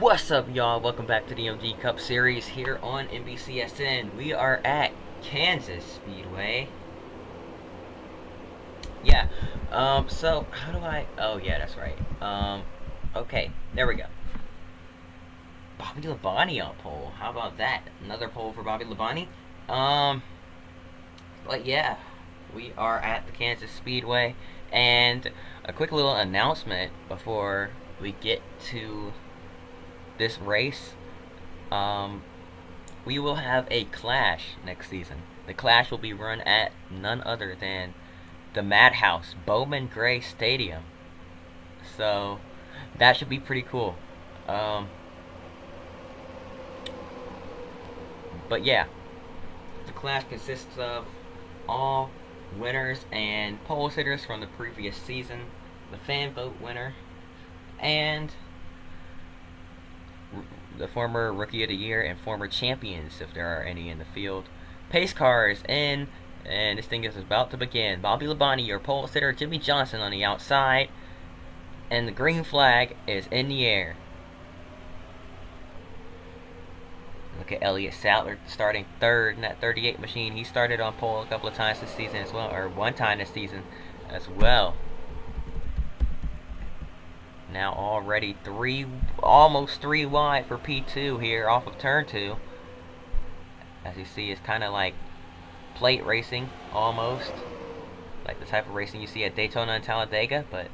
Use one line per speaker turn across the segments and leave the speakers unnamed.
What's up, y'all? Welcome back to the MG Cup Series here on NBCSN. We are at Kansas Speedway. Yeah. So how do I? Oh, yeah, that's right. Okay, there we go. Bobby Labonte on pole. How about that? Another pole for Bobby Labonte. Um, but yeah, we are at the Kansas Speedway, and a quick little announcement before we get to this race. Um, we will have a clash next season. The clash will be run at none other than the Madhouse Bowman Gray Stadium. So that should be pretty cool. Um, but yeah, the clash consists of all winners and pole sitters from the previous season, the fan vote winner, and the former Rookie of the Year and former champions, if there are any in the field. Pace cars in, and this thing is about to begin. Bobby Labonte, your pole sitter, Jimmy Johnson on the outside, and the green flag is in the air. Look at Elliott Sattler starting third in that 38 machine. He started on pole a couple of times this season as well, or one time this season as well. Now already almost three wide for P2 here off of turn 2. As you see, it's kind of like plate racing almost, like the type of racing you see at Daytona and Talladega, but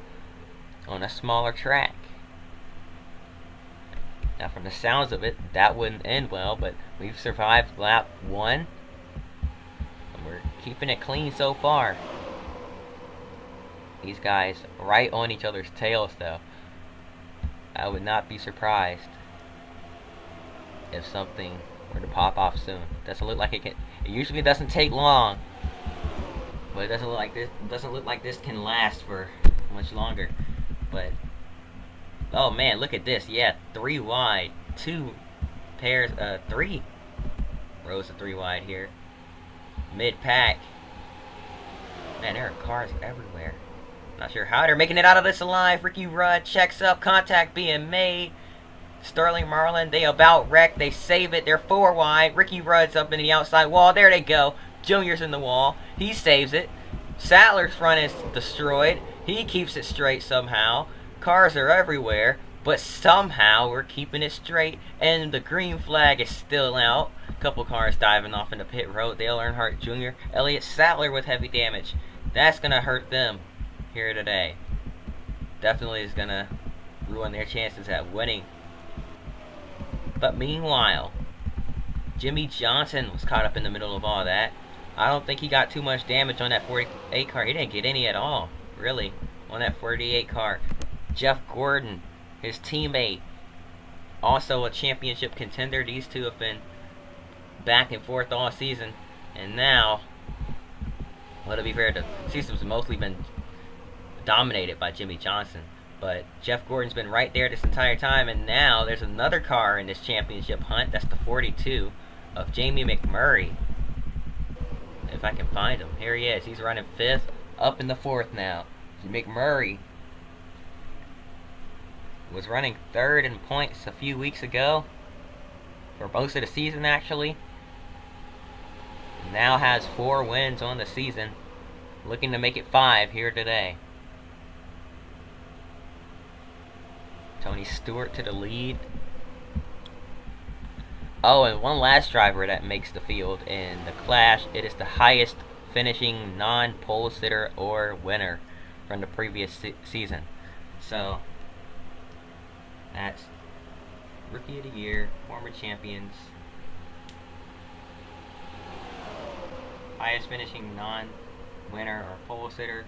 on a smaller track. Now, from the sounds of it, that wouldn't end well, but we've survived lap 1, and we're keeping it clean so far. These guys right on each other's tails, though. I would not be surprised if something were to pop off soon. Doesn't look like it can. It usually doesn't take long, but it doesn't look like this. Doesn't look like this can last for much longer. But oh man, look at this. Yeah, 3 wide, 2 pairs, 3 rows of 3 wide here. Mid pack. Man, there are cars everywhere. Not sure how they're making it out of this alive. Ricky Rudd checks up, contact being made. Sterling Marlin, they about wreck. They save it. They're 4 wide. Ricky Rudd's up in the outside wall. There they go. Junior's in the wall. He saves it. Sattler's front is destroyed. He keeps it straight somehow. Cars are everywhere, but somehow we're keeping it straight, and the green flag is still out. A couple cars diving off in the pit road. Dale Earnhardt Jr., Elliott Sattler with heavy damage. That's going to hurt them here today. Definitely is going to ruin their chances at winning. But meanwhile, Jimmy Johnson was caught up in the middle of all that. I don't think he got too much damage on that 48 car. He didn't get any at all, really, on that 48 car. Jeff Gordon, his teammate, also a championship contender. These two have been back and forth all season. And now, well, to be fair, the season's mostly been dominated by Jimmy Johnson. But Jeff Gordon's been right there this entire time, and now there's another car in this championship hunt. That's the 42 of Jamie Mcmurray. If I can find him. Here he is. He's running 5th, up in the 4th now. McMurray was running 3rd in points a few weeks ago, for most of the season actually. Now has 4 wins on the season, looking to make it 5 here today. Tony Stewart to the lead. Oh, and one last driver that makes the field in the clash. It is the highest finishing non-pole sitter or winner from the previous season. So that's Rookie of the Year, former champions, highest finishing non-winner or pole sitter,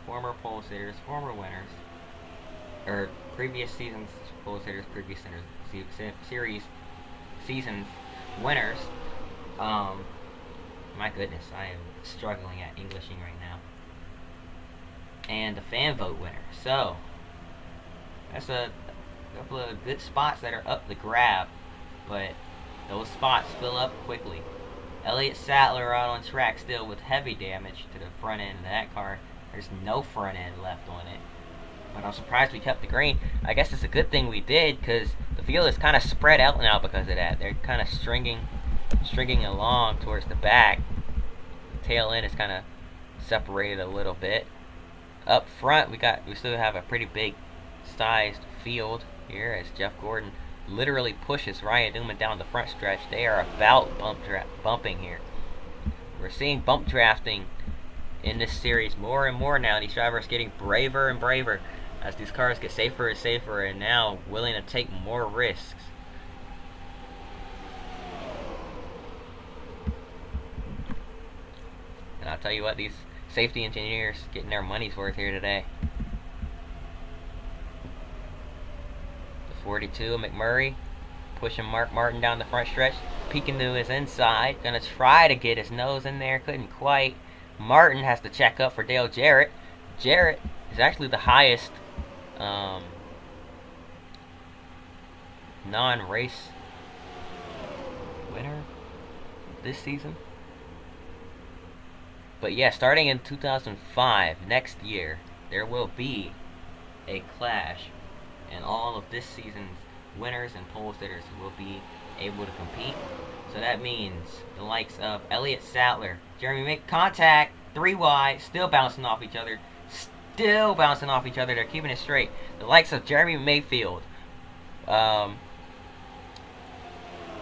former pole sitters, former winners, or previous seasons pole sitters, previous series seasons winners. My goodness, I am struggling at Englishing right now. And the fan vote winner. So that's a couple of good spots that are up the grab, but those spots fill up quickly. Elliott Sattler out on track still with heavy damage to the front end of that car. There's no front end left on it. But I'm surprised we kept the green. I guess it's a good thing we did, because the field is kind of spread out now because of that. They're kind of stringing along towards the back. The tail end is kind of separated a little bit. Up front, we still have a pretty big sized field here as Jeff Gordon literally pushes Ryan Newman down the front stretch. They are about bumping here. We're seeing bump drafting in this series more and more now. These drivers getting braver and braver as these cars get safer and safer, and now willing to take more risks. And I'll tell you what, these safety engineers getting their money's worth here today. The 42 of Mcmurray pushing Mark Martin down the front stretch, peeking to his inside, gonna try to get his nose in there, couldn't quite. Martin has to check up for Dale Jarrett. Jarrett is actually the highest non-race winner this season. But yeah, starting in 2005, next year, there will be a clash, and all of this season's winners and pole sitters will be able to compete. So that means the likes of Elliott Sattler, Jeremy make contact, 3 wide, still bouncing off each other. They're keeping it straight. The likes of Jeremy Mayfield, Bobby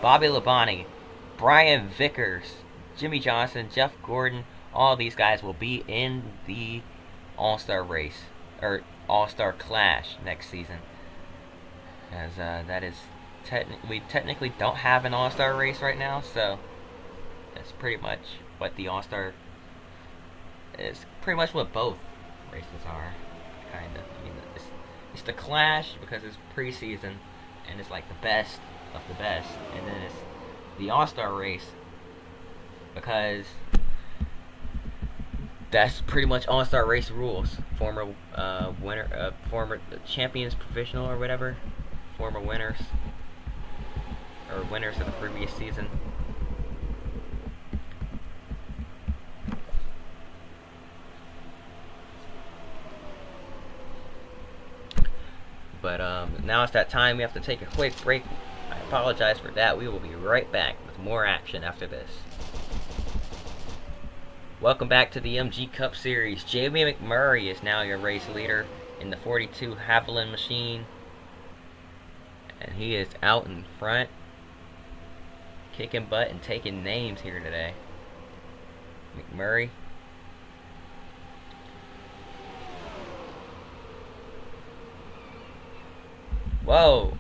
Labonte, Brian Vickers, Jimmy Johnson, Jeff Gordon, all these guys will be in the All-Star race, or All-Star Clash next season. As that is we technically don't have an All-Star race right now, so that's pretty much what the All-Star is. Pretty much what both races are, kind of. I mean, it's the Clash because it's preseason and it's like the best of the best, and then it's the All-Star race because that's pretty much All-Star race rules. Former former champions, professional or whatever, former winners or winners of the previous season. But now it's that time. We have to take a quick break. I apologize for that. We will be right back with more action after this. Welcome back to the MG Cup Series. Jamie McMurray is now your race leader in the 42 Haviland machine. And he is out in front, kicking butt and taking names here today. McMurray. Whoa!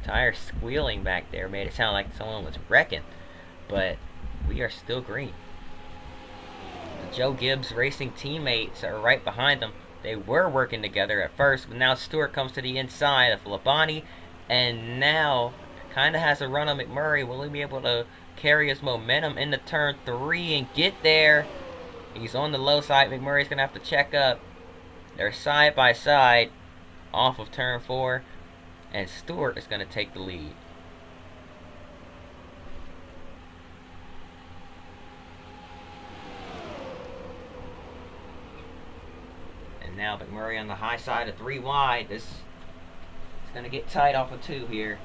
Tire squealing back there made it sound like someone was wrecking. But we are still green. The Joe Gibbs Racing teammates are right behind them. They were working together at first, but now Stewart comes to the inside of Labonte, and now kind of has a run on McMurray. Will he be able to carry his momentum into turn 3 and get there? He's on the low side. McMurray's going to have to check up. They're side by side off of turn 4, and Stewart is going to take the lead. Now McMurray on the high side of 3 wide. This is going to get tight off of 2 here.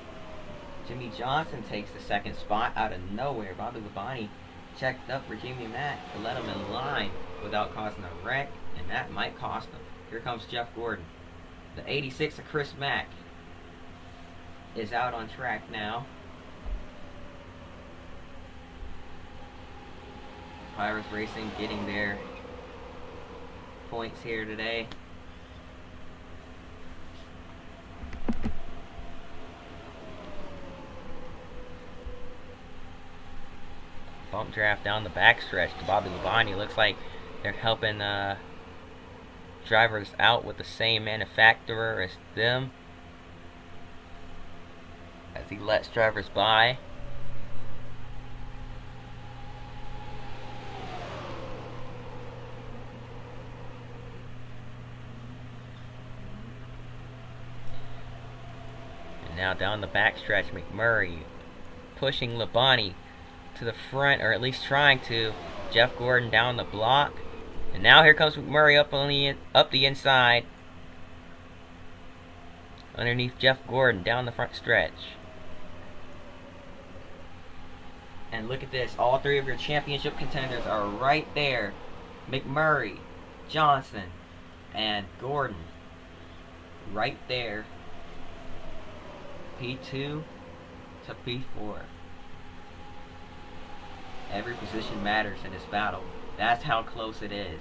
Jimmy Johnson takes the second spot out of nowhere. Bobby Labonte checked up for Jimmy Mack to let him in line without causing a wreck, and that might cost him. Here comes Jeff Gordon. The 86 of Chris Mack is out on track now. Pirates Racing getting their points here today. Bump draft down the backstretch to Bobby Labonte. Looks like they're helping drivers out with the same manufacturer as them, as he lets drivers by. Now down the backstretch, McMurray pushing Labonte to the front, or at least trying to. Jeff Gordon down the block. And now here comes Mcmurray up the inside, underneath Jeff Gordon down the front stretch. And look at this, all three of your championship contenders are right there. Mcmurray, Johnson, and Gordon. Right there. P2 to P4. Every position matters in this battle. That's how close it is.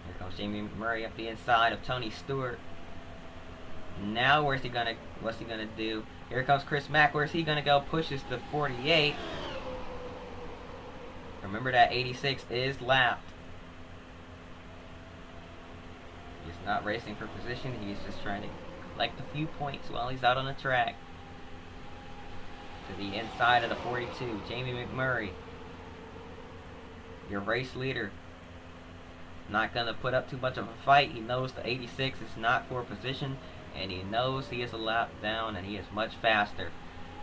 Here comes Jamie Mcmurray up the inside of Tony Stewart. Now what's he gonna do? Here comes Chris Mack. Where's he gonna go? Pushes the 48. Remember that 86 is lapped. He's not racing for position. He's just trying to collect a few points while he's out on the track. To the inside of the 42, Jamie Mcmurray, your race leader. Not gonna put up too much of a fight. He knows the 86 is not for position, and he knows he is a lap down and he is much faster.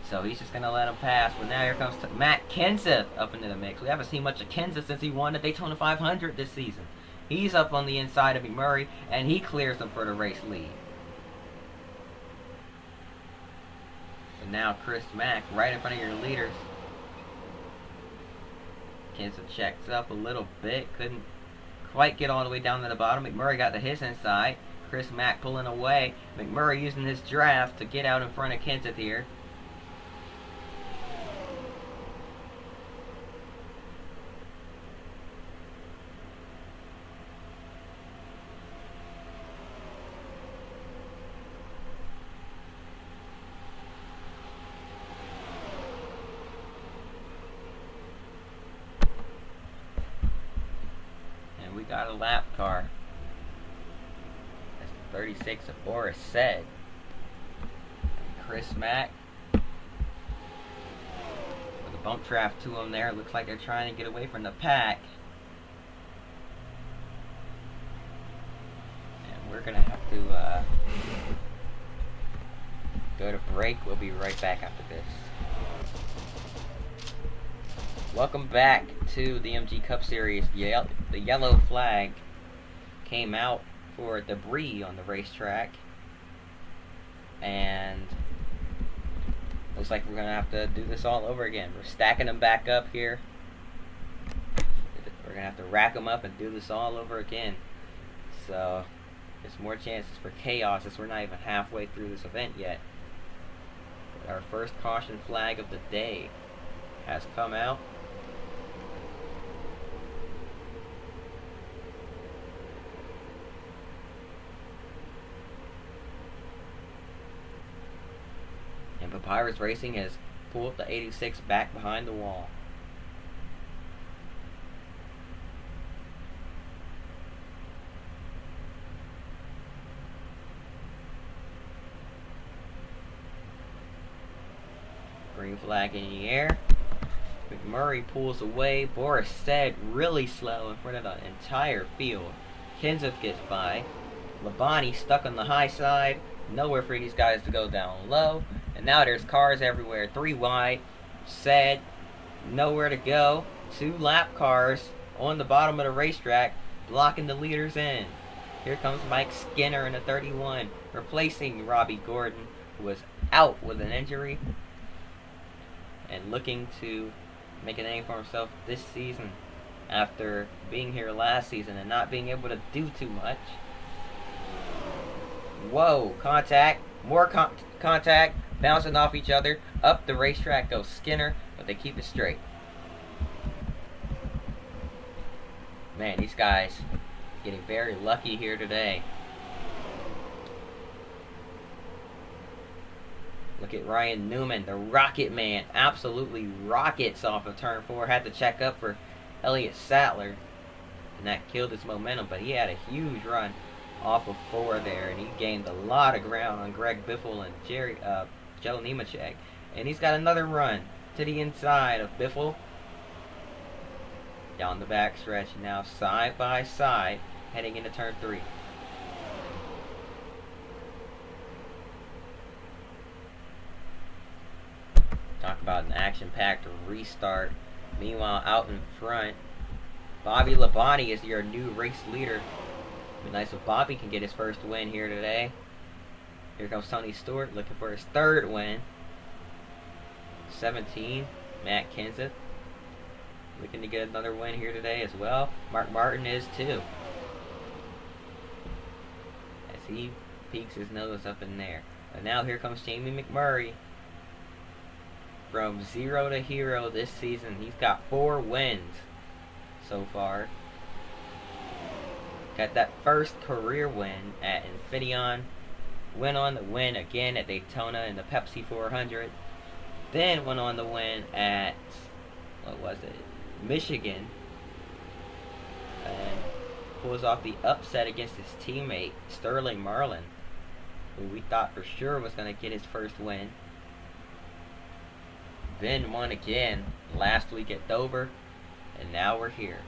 So he's just gonna let him pass. But now here comes Matt Kenseth up into the mix. We haven't seen much of Kenseth since he won the Daytona 500 this season. He's up on the inside of Mcmurray, and he clears him for the race lead. And now Chris Mack right in front of your leaders. Kenseth checks up a little bit. Couldn't quite get all the way down to the bottom. Mcmurray got to his inside. Chris Mack pulling away. Mcmurray using his draft to get out in front of Kenseth here. We got a lap car. That's the 36 of Boris Said. Chris Mack with a bump draft to him there. Looks like they're trying to get away from the pack. And we're gonna have to go to break. We'll be right back after this. Welcome back to the MG Cup Series. The yellow flag came out for debris on the racetrack, and looks like we're gonna have to do this all over again. We're stacking them back up here. We're gonna have to rack them up and do this all over again. So there's more chances for chaos as we're not even halfway through this event yet. But our first caution flag of the day has come out. And Papyrus Racing has pulled the 86 back behind the wall. Green flag in the air. Mcmurray pulls away. Boris Said really slow in front of the entire field. Kenseth gets by. Labonte stuck on the high side. Nowhere for these guys to go down low. And now there's cars everywhere. 3 wide. Said nowhere to go. 2 lap cars on the bottom of the racetrack blocking the leaders in. Here comes Mike Skinner in the 31, replacing Robbie Gordon, who was out with an injury and looking to make a name for himself this season after being here last season and not being able to do too much. Whoa, contact, more contact, bouncing off each other. Up the racetrack goes Skinner, but they keep it straight. Man, these guys getting very lucky here today. Look at Ryan Newman, the Rocket Man, absolutely rockets off of turn 4. Had to check up for Elliott Sattler, and that killed his momentum, but he had a huge run off of 4 there, and he gained a lot of ground on Greg Biffle and Joe Nemechek. And he's got another run to the inside of Biffle. Down the back stretch now, side by side, heading into turn 3. Talk about an action-packed restart. Meanwhile, out in front, Bobby Labonte is your new race leader. It'd be nice if Bobby can get his first win here today. Here comes Tony Stewart looking for his third win. 17, Matt Kenseth looking to get another win here today as well. Mark Martin is too, as he peeks his nose up in there. But now here comes Jamie McMurray. From zero to hero this season, he's got 4 wins so far. Got that first career win at Infineon. Went on to win again at Daytona in the Pepsi 400. Then went on to win at, what was it, Michigan. And pulls off the upset against his teammate, Sterling Marlin, who we thought for sure was going to get his first win. Then won again last week at Dover. And now we're here.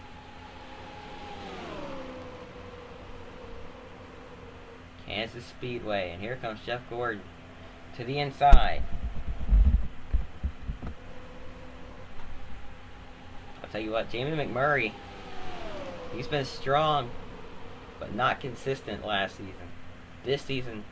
Kansas Speedway, and here comes Jeff Gordon to the inside. I'll tell you what, Jamie McMurray, he's been strong, but not consistent last season. This season,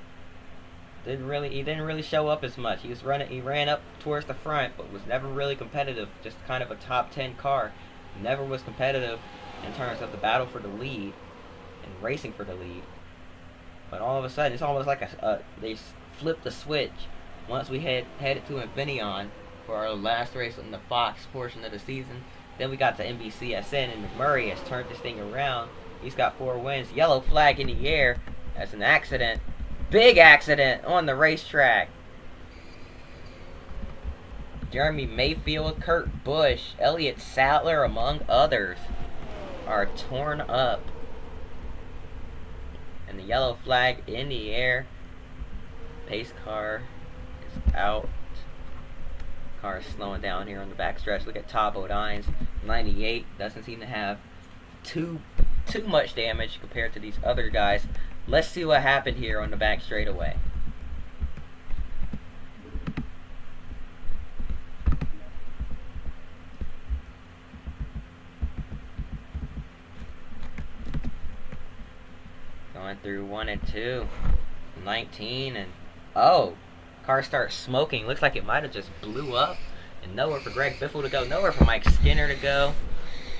he didn't really show up as much. He ran up towards the front, but was never really competitive. Just kind of a top 10 car. Never was competitive in terms of the battle for the lead and racing for the lead. But all of a sudden, it's almost like they flipped the switch once we headed to Infineon for our last race in the Fox portion of the season. Then we got to NBCSN, and McMurray has turned this thing around. He's got 4 wins. Yellow flag in the air. That's an accident. Big accident on the racetrack. Jeremy Mayfield, Kurt Busch, Elliott Sadler, among others, are torn up. And the yellow flag in the air. Pace car is out. Car is slowing down here on the backstretch. Look at Todd Bodine's 98. Doesn't seem to have too much damage compared to these other guys. Let's see what happened here on the back straightaway. Going through 1 and 2. 19 and... oh! Car starts smoking. Looks like it might have just blew up. And nowhere for Greg Biffle to go. Nowhere for Mike Skinner to go.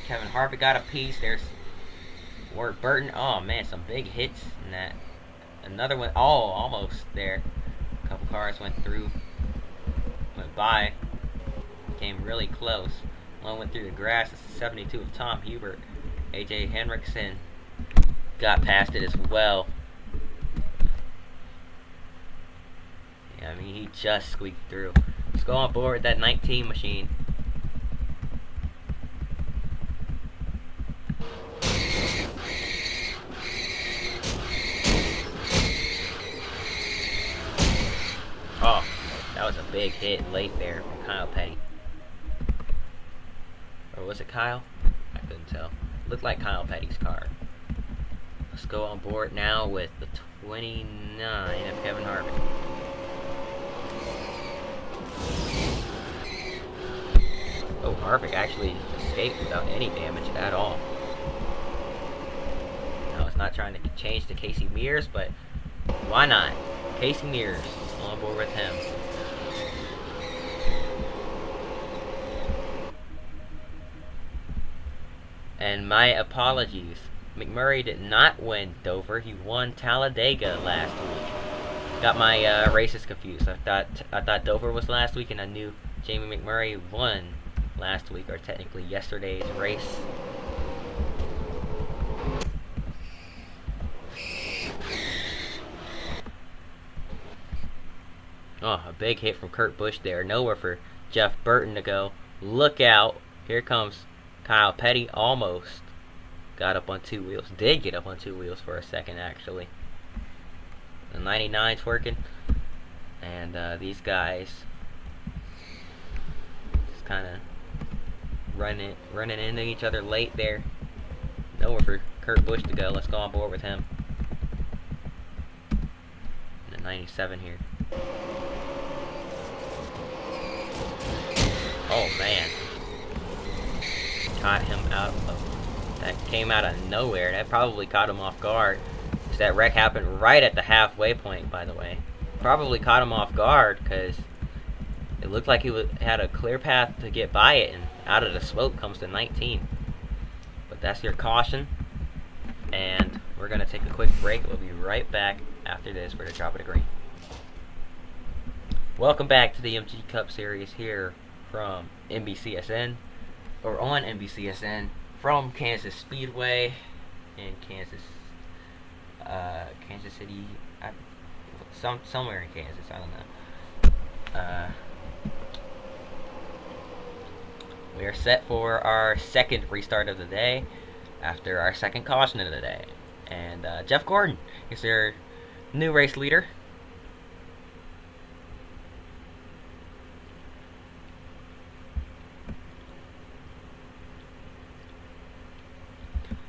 Kevin Harvick got a piece. There's Ward Burton. Oh man, some big hits in that. Another one. Oh, almost there. A couple cars went by. Came really close. One went through the grass. It's the 72 of Tom Hubert. AJ Henriksen got past it as well. Yeah, I mean, he just squeaked through. Let's go on board with that 19 machine. Oh, that was a big hit late there from Kyle Petty. Or was it Kyle? I couldn't tell. Looked like Kyle Petty's car. Let's go on board now with the 29 of Kevin Harvick. Oh, Harvick actually escaped without any damage at all. I was not trying to change to Casey Mears, but why not? Casey Mears, on board with him. And my apologies. McMurray did not win Dover. He won Talladega last week. Got my races confused. I thought Dover was last week, and I knew Jamie McMurray won last week, or technically yesterday's race. Oh, a big hit from Kurt Busch there. Nowhere for Jeff Burton to go. Look out. Here comes Kyle Petty. Almost got up on 2 wheels. Did get up on 2 wheels for a second, actually. The 99's working. And these guys just kind of running into each other late there. Nowhere for Kurt Busch to go. Let's go on board with him. And the 97 here. Oh man. Caught him out of That came out of nowhere. That probably caught him off guard. That wreck happened right at the halfway point, by the way. Probably caught him off guard because it looked like he had a clear path to get by it, and out of the smoke comes the 19. But that's your caution, and we're going to take a quick break. We'll be right back after this for the drop of the green. Welcome back to the MG Cup Series here from NBCSN, or on NBCSN, from Kansas Speedway in Kansas City, somewhere in Kansas, I don't know. We are set for our second restart of the day after our second caution of the day. And Jeff Gordon is their new race leader.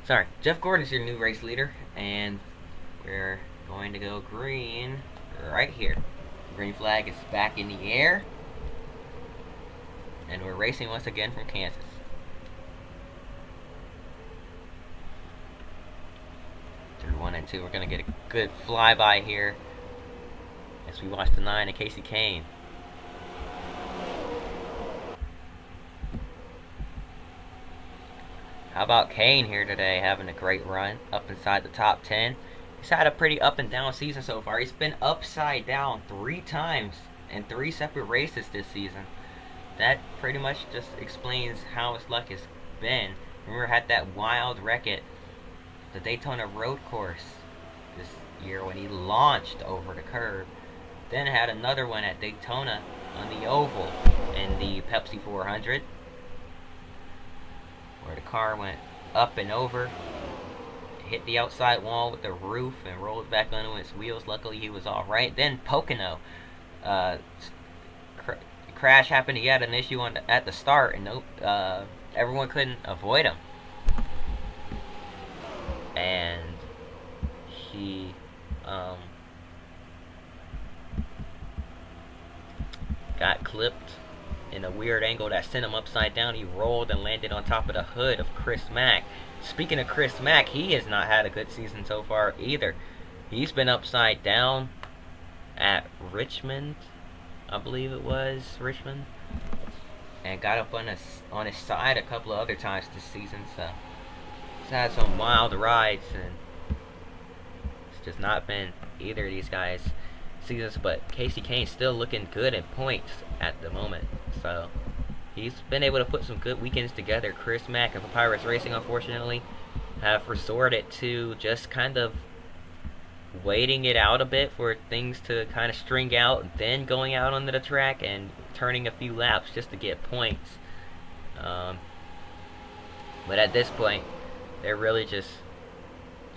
Sorry, Jeff Gordon is your new race leader, and we're going to go green right here. The green flag is back in the air. And we're racing once again from Kansas. Through 1 and 2, we're going to get a good flyby here as we watch the 9 and Casey Kane. How about Kane here today, having a great run up inside the top 10. He's had a pretty up and down season so far. He's been upside down 3 times in 3 separate races this season. That pretty much just explains how his luck has been. Remember, had that wild wreck at the Daytona Road Course this year when he launched over the curb. Then had another one at Daytona on the oval in the Pepsi 400, where the car went up and over, hit the outside wall with the roof, and rolled back onto its wheels. Luckily, he was all right. Then Pocono. Crash happened. He had an issue at the start, and everyone couldn't avoid him. And he got clipped in a weird angle that sent him upside down. He rolled and landed on top of the hood of Chris Mack. Speaking of Chris Mack, he has not had a good season so far either. He's been upside down at Richmond, I believe it was Richmond, and got up on his side a couple of other times this season. So he's had some wild rides, and it's just not been either of these guys' seasons. But Casey Kane's still looking good in points at the moment, so he's been able to put some good weekends together. Chris Mack and Papyrus Racing, unfortunately, have resorted to just kind of waiting it out a bit for things to kind of string out, then going out onto the track and turning a few laps just to get points. But at this point, they're really just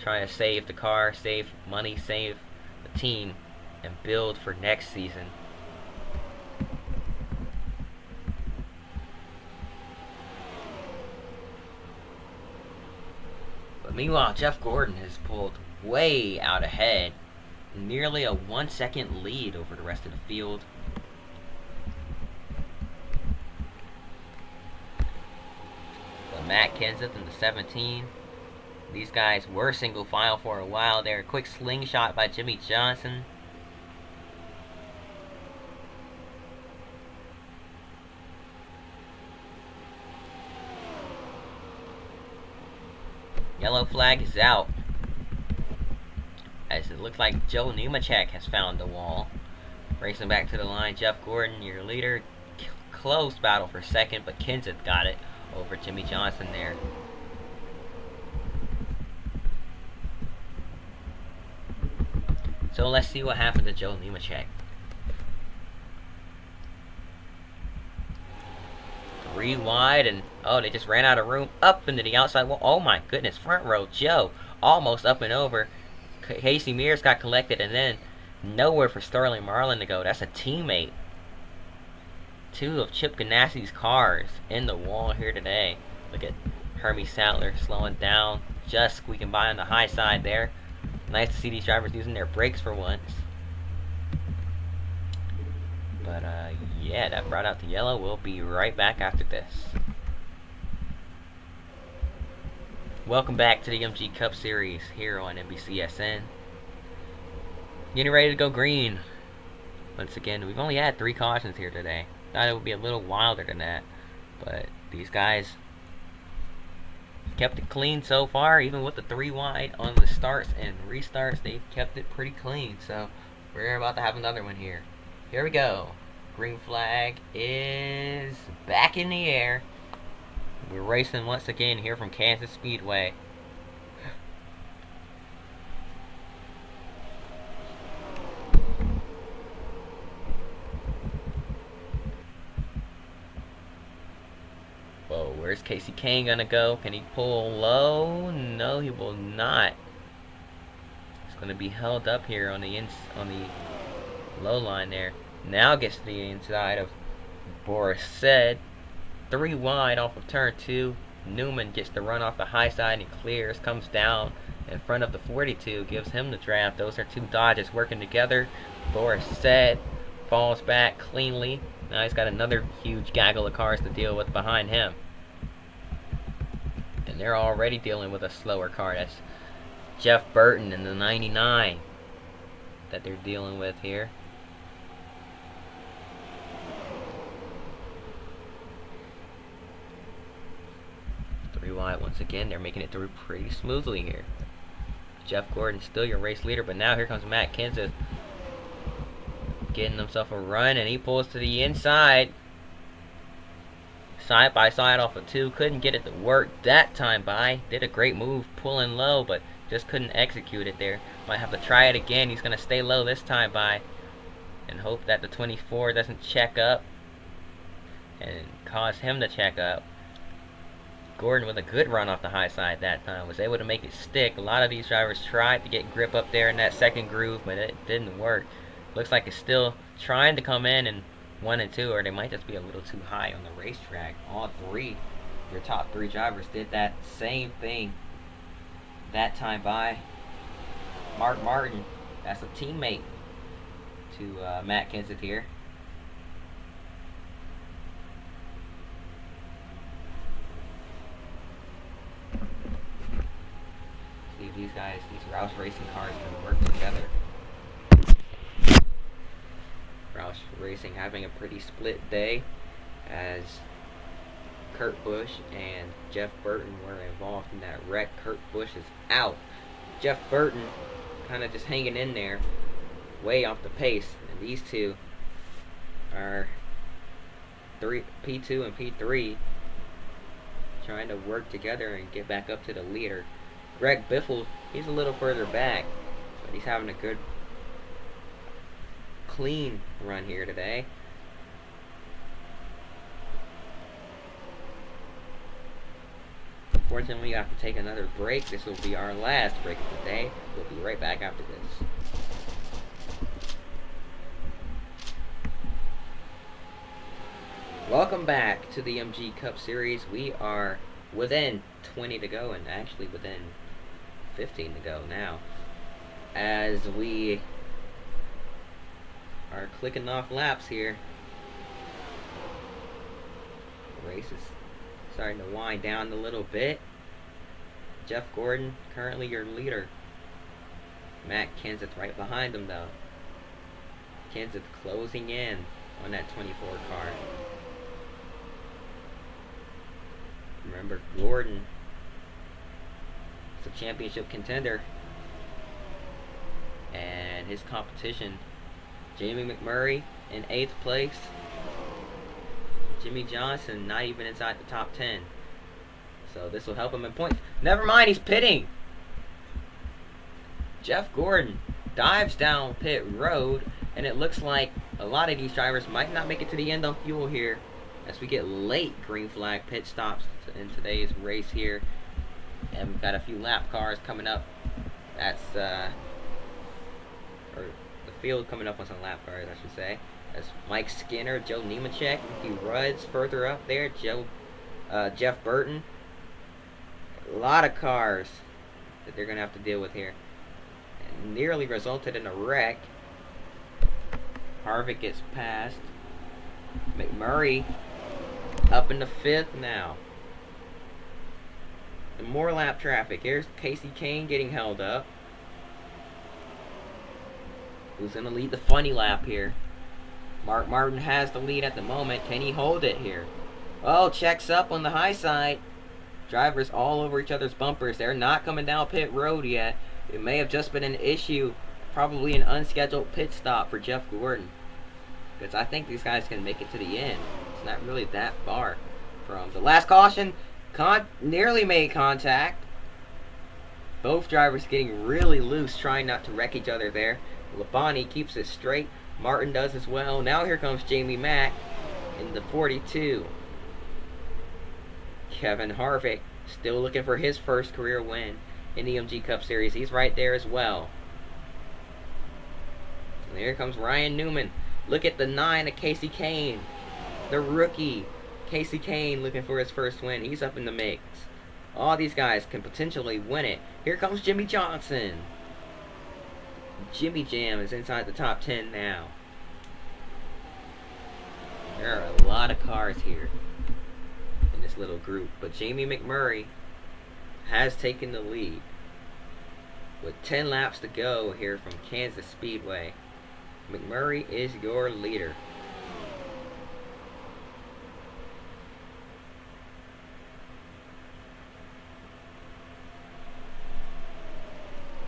trying to save the car, save money, save the team, and build for next season. But meanwhile, Jeff Gordon has pulled way out ahead, nearly a 1 second lead over the rest of the field. But Matt Kenseth in the 17. These guys were single file for a while there. Quick slingshot by Jimmy Johnson. Yellow flag is out, as it looks like Joe Nemechek has found the wall. Racing back to the line, Jeff Gordon, your leader. Close battle for second, but Kenseth got it over Jimmy Johnson there. So let's see what happened to Joe Nemechek. 3 wide, and they just ran out of room up into the outside wall. Oh my goodness, front row Joe almost up and over. Casey Mears got collected, and then nowhere for Sterling Marlin to go. That's a teammate. 2 of Chip Ganassi's cars in the wall here today. Look at Hermie Sadler slowing down, just squeaking by on the high side there. Nice to see these drivers using their brakes for once. But yeah, that brought out the yellow. We'll be right back after this. Welcome back to the MG Cup Series here on NBCSN. Getting ready to go green. Once again, we've only had 3 cautions here today. Thought it would be a little wilder than that, but these guys kept it clean so far. Even with the 3 wide on the starts and restarts, they've kept it pretty clean. So we're about to have another one here. Here we go. Green flag is back in the air. We're racing once again here from Kansas Speedway. Whoa, where's Casey Kane gonna go? Can he pull low? No, he will not. It's gonna be held up here on the low line there. Now gets to the inside of Boris said. 3 wide off of turn 2. Newman gets the run off the high side and clears, comes down in front of the 42, gives him the draft. Those are 2 Dodges working together. Boris said falls back cleanly. Now he's got another huge gaggle of cars to deal with behind him. And they're already dealing with a slower car. That's Jeff Burton in the 99 that they're dealing with here. Wide once again. They're making it through pretty smoothly here. Jeff Gordon still your race leader, but now here comes Matt Kenseth getting himself a run, and he pulls to the inside. Side by side off of 2. Couldn't get it to work that time by. Did a great move pulling low, but just couldn't execute it there. Might have to try it again. He's going to stay low this time by and hope that the 24 doesn't check up and cause him to check up. Gordon with a good run off the high side that time was able to make it stick. A lot of these drivers tried to get grip up there in that second groove, but it didn't work. Looks like it's still trying to come in 1 and 2, or they might just be a little too high on the racetrack. All 3, your top 3 drivers did that same thing that time by. Mark Martin, that's a teammate to Matt Kenseth here. These guys, these Roush Racing cars can work together. Roush Racing having a pretty split day, as Kurt Busch and Jeff Burton were involved in that wreck. Kurt Busch is out. Jeff Burton kind of just hanging in there, way off the pace. And these 2 are P2 and P3 trying to work together and get back up to the leader. Greg Biffle, he's a little further back, but he's having a good, clean run here today. Unfortunately, we have to take another break. This will be our last break of the day. We'll be right back after this. Welcome back to the MG Cup Series. We are within 20 to go, and actually within 15 to go now, as we are clicking off laps here. The race is starting to wind down a little bit. Jeff Gordon currently your leader. Matt Kenseth right behind him though. Kenseth closing in on that 24 car. Remember, Gordon is a championship contender, and his competition, Jamie Mcmurray in 8th place, Jimmy Johnson not even inside the top 10. So this will help him in points. Never mind, he's pitting. Jeff Gordon dives down pit road, and it looks like a lot of these drivers might not make it to the end on fuel here, as we get late green flag pit stops in today's race here. And we've got a few lap cars coming up. That's or the field coming up on some lap cars, I should say. That's Mike Skinner, Joe Nemechek, Ricky Rudd's further up there, Jeff Burton. A lot of cars that they're going to have to deal with here. And nearly resulted in a wreck. Harvick gets past. Mcmurray up in the 5th now. And more lap traffic. Here's Casey Kane getting held up. Who's going to lead the funny lap here? Mark Martin has the lead at the moment. Can he hold it here? Oh, checks up on the high side. Drivers all over each other's bumpers. They're not coming down pit road yet. It may have just been an issue. Probably an unscheduled pit stop for Jeff Gordon. Because I think these guys can make it to the end. It's not really that far from the last caution. Nearly made contact. Both drivers getting really loose, trying not to wreck each other there. Labonte keeps it straight. Martin does as well. Now here comes Jamie Mack in the 42. Kevin Harvick still looking for his first career win in the MG Cup Series. He's right there as well. And here comes Ryan Newman. Look at the 9 of Casey Kane. The rookie. Casey Kane looking for his first win. He's up in the mix. All these guys can potentially win it. Here comes Jimmy Johnson. Jimmy Jam is inside the top 10 now. There are a lot of cars here in this little group, but Jamie Mcmurray has taken the lead with 10 laps to go here from Kansas Speedway. Mcmurray is your leader.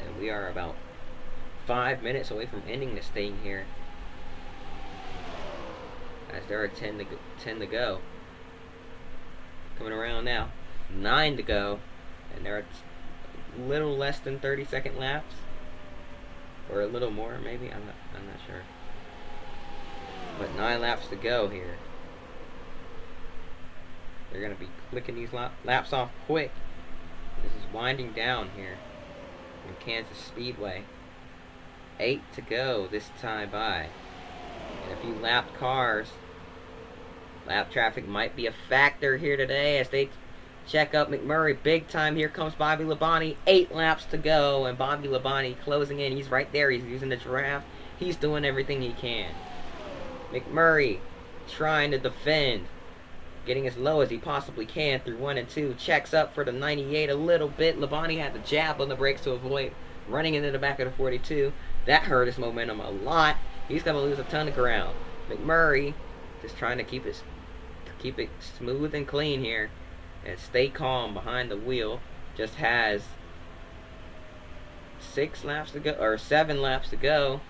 And we are about 5 minutes away from ending this thing here, as there are 10 to go. Coming around now. 9 to go. And there are a little less than 30-second laps. Or a little more, maybe. I'm not sure. But 9 laps to go here. They're going to be clicking these laps off quick. This is winding down here in Kansas Speedway. 8 to go this time by. And a few lapped cars. Lap traffic might be a factor here today as they check up Mcmurray big time. Here comes Bobby Labonte. 8 laps to go, and Bobby Labonte closing in. He's right there. He's using the draft. He's doing everything he can. Mcmurray trying to defend, getting as low as he possibly can through 1 and 2. Checks up for the 98 a little bit. Labonte had the jab on the brakes to avoid running into the back of the 42. That hurt his momentum a lot. He's going to lose a ton of ground. Mcmurray just trying to keep it smooth and clean here and stay calm behind the wheel. Just has 6 laps to go, or 7 laps to go.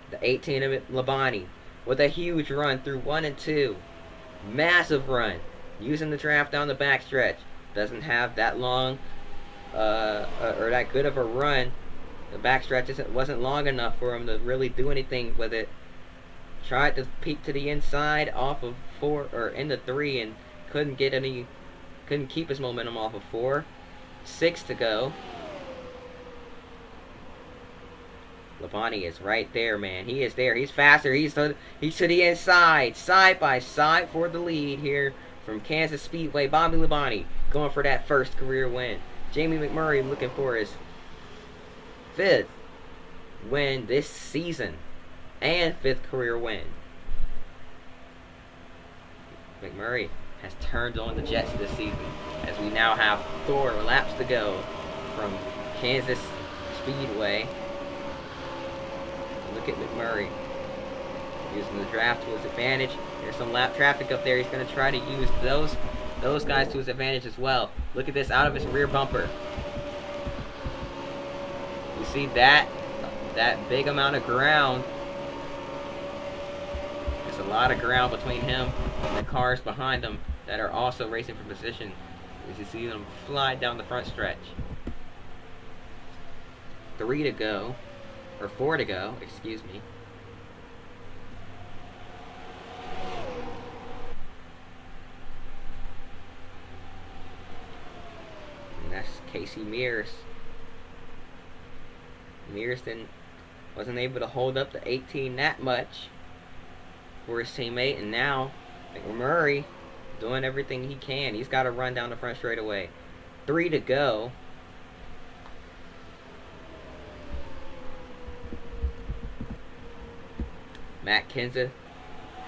The 18 of it, Labonte, with a huge run through 1 and 2. Massive run. Using the draft down the backstretch. Doesn't have that long or that good of a run. The backstretch wasn't long enough for him to really do anything with it. Tried to peek to the inside off of 4 or into 3 and couldn't keep his momentum off of 4. 6 to go. Labonte is right there, man. He is there. He's faster. He's to the inside. Side by side for the lead here from Kansas Speedway. Bobby Labonte going for that first career win. Jamie Mcmurray looking for his 5th win this season and 5th career win. Mcmurray has turned on the Jets this season as we now have 4 laps to go from Kansas Speedway. Look at Mcmurray using the draft to his advantage. There's some lap traffic up there. He's going to try to use those guys to his advantage as well. Look at this out of his rear bumper. You see that big amount of ground. There's a lot of ground between him and the cars behind him that are also racing for position. As you see them fly down the front stretch. 3 to go. Or 4 to go, excuse me. And that's Casey Mears. Mears wasn't able to hold up the 18 that much for his teammate, and now Mcmurray doing everything he can. He's got to run down the front straightaway. 3 to go. Matt Kenseth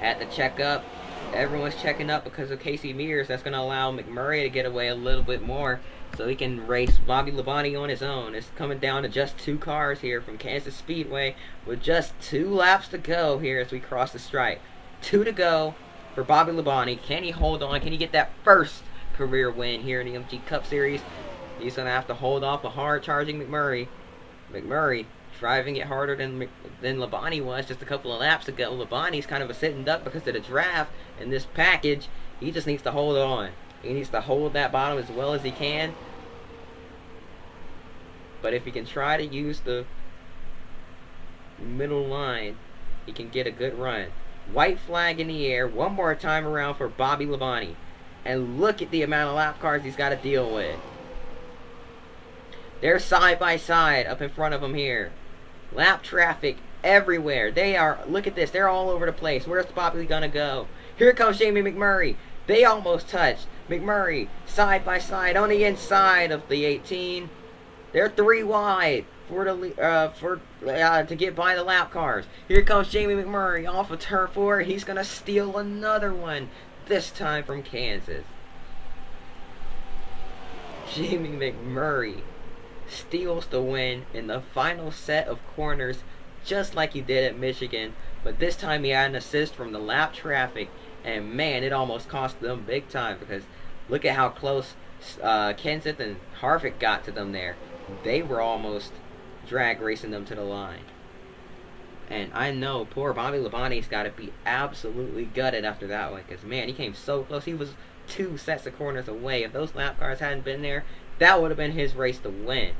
At the checkup, everyone's checking up because of Casey Mears. That's going to allow Mcmurray to get away a little bit more so he can race Bobby Labonte on his own. It's coming down to just 2 cars here from Kansas Speedway with just 2 laps to go here as we cross the stripe. 2 to go for Bobby Labonte. Can he hold on? Can he get that first career win here in the MG Cup Series? He's going to have to hold off a hard-charging Mcmurray. Mcmurray driving it harder than Labonte was just a couple of laps ago. Labonte's kind of a sitting duck because of the draft in this package. He just needs to hold on. He needs to hold that bottom as well as he can. But if he can try to use the middle line, he can get a good run. White flag in the air one more time around for Bobby Labonte. And look at the amount of lap cars he's got to deal with. They're side by side up in front of him here. Lap traffic everywhere. They are, look at this, they're all over the place. Where's Bobby gonna go? Here comes Jamie Mcmurray. They almost touched. Mcmurray side by side on the inside of the 18. They're 3 wide for the to get by the lap cars. Here comes Jamie Mcmurray off of turn 4. He's gonna steal another one, this time from Kansas. Jamie McMurray steals the win in the final set of corners, just like he did at Michigan, but this time he had an assist from the lap traffic, and man, it almost cost them big time, because look at how close Kenseth and Harvick got to them there. They were almost drag racing them to the line. And I know poor Bobby Labonte's got to be absolutely gutted after that one, because man, he came so close. He was 2 sets of corners away. If those lap cars hadn't been there, that would have been his race to win.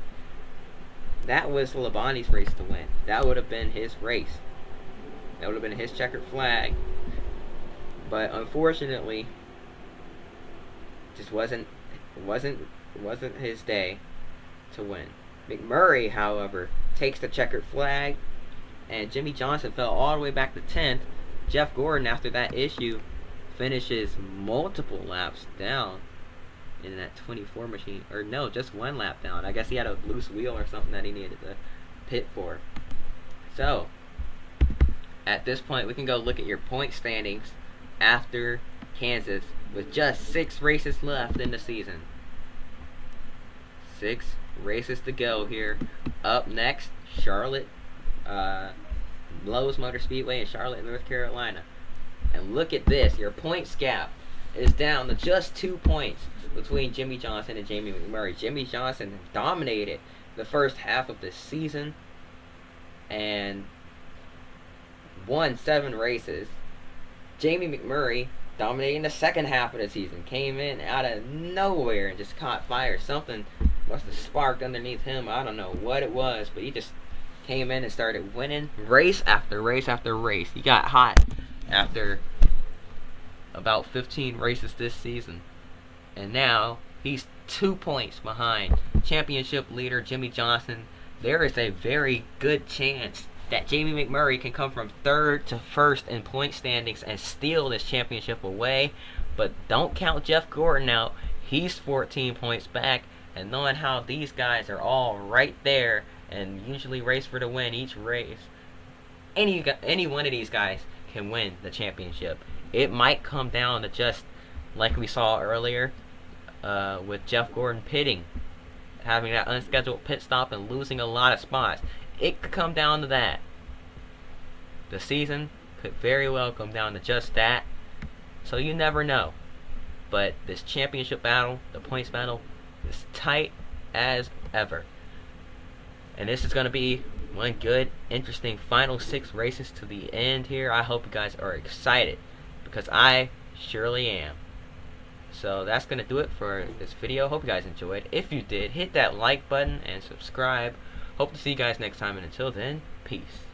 That was Labonte's race to win. That would have been his race. That would have been his checkered flag. But unfortunately, just wasn't his day to win. Mcmurray, however, takes the checkered flag, and Jimmy Johnson fell all the way back to 10th. Jeff Gordon, after that issue, finishes multiple laps down in that 24 machine. Or no, just 1 lap down. I guess he had a loose wheel or something that he needed to pit for. So, at this point, we can go look at your point standings after Kansas with just 6 races left in the season. 6 races to go here. Up next, Charlotte, Lowe's Motor Speedway in Charlotte, North Carolina. And look at this. Your points gap is down to just 2 points between Jimmy Johnson and Jamie McMurray. Jimmy Johnson dominated the first half of the season and won 7 races. Jamie McMurray dominating the second half of the season. Came in out of nowhere and just caught fire. Something must have sparked underneath him. I don't know what it was, but he just came in and started winning race after race after race. He got hot after about 15 races this season. And now he's 2 points behind championship leader Jimmy Johnson. There is a very good chance that Jamie McMurray can come from 3rd to 1st in point standings and steal this championship away. But don't count Jeff Gordon out. He's 14 points back. And knowing how these guys are all right there and usually race for the win each race, any one of these guys can win the championship. It might come down to just like we saw earlier with Jeff Gordon pitting, having that unscheduled pit stop and losing a lot of spots. It could come down to that. The season could very well come down to just that. So you never know. But this championship battle, the points battle, is tight as ever. And this is going to be one good, interesting final 6 races to the end here. I hope you guys are excited, because I surely am. So that's going to do it for this video. Hope you guys enjoyed. If you did, hit that like button and subscribe. Hope to see you guys next time, and until then, peace.